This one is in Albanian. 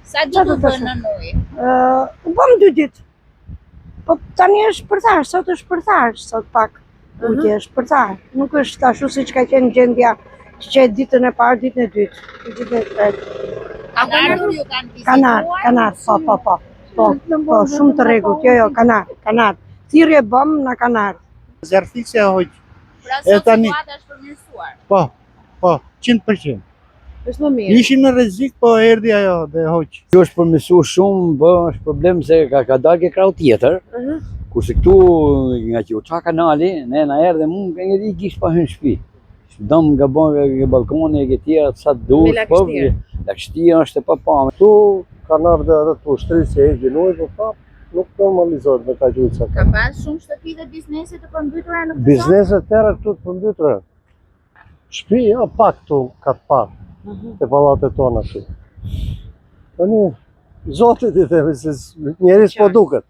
Sa ditë u bën në ujë? U bëm 2 ditë. Po tani është përthash, sot është përthash, sot pak utje është përthash. Nuk është ashtu siç ka qenë gjendja që qe ditën e parë, ditën e dytë, ditën e tretë. Kanarët ju kanë vizituar? Kanar, po, shumë të rregullt, jo, kanar. Thirrje bëm në kanar. Zjarfiksja hoq. Pra sot situata është përmirësuar. Po, 100%. Është më mirë. Ishin në rrezik, po erdhi ajo dhe hoq. Kjo është përmirësuar shumë, po është problem se ka dalë ke krau tjetër. Kurse këtu nga që u qa kanali, ne na erdhe mu nga një ditë gish pa hyn shtëpi. Dëm nga bon nga balkoni e tjera sa duhet, po lagështia është e papame. Këtu kanar dhe edhe të ushtrisë e gjinoj, po prap nuk normalizohet me ka gjujca. Ka pas shumë shtëpi dhe biznese të përmbytura në këtë zonë? Bizneset tjera këtu të përmbytura. Shtëpi, jo, pak këtu ka të parë, te pallatet tona këtu. Tani, Zotit i themi se njeris po duket.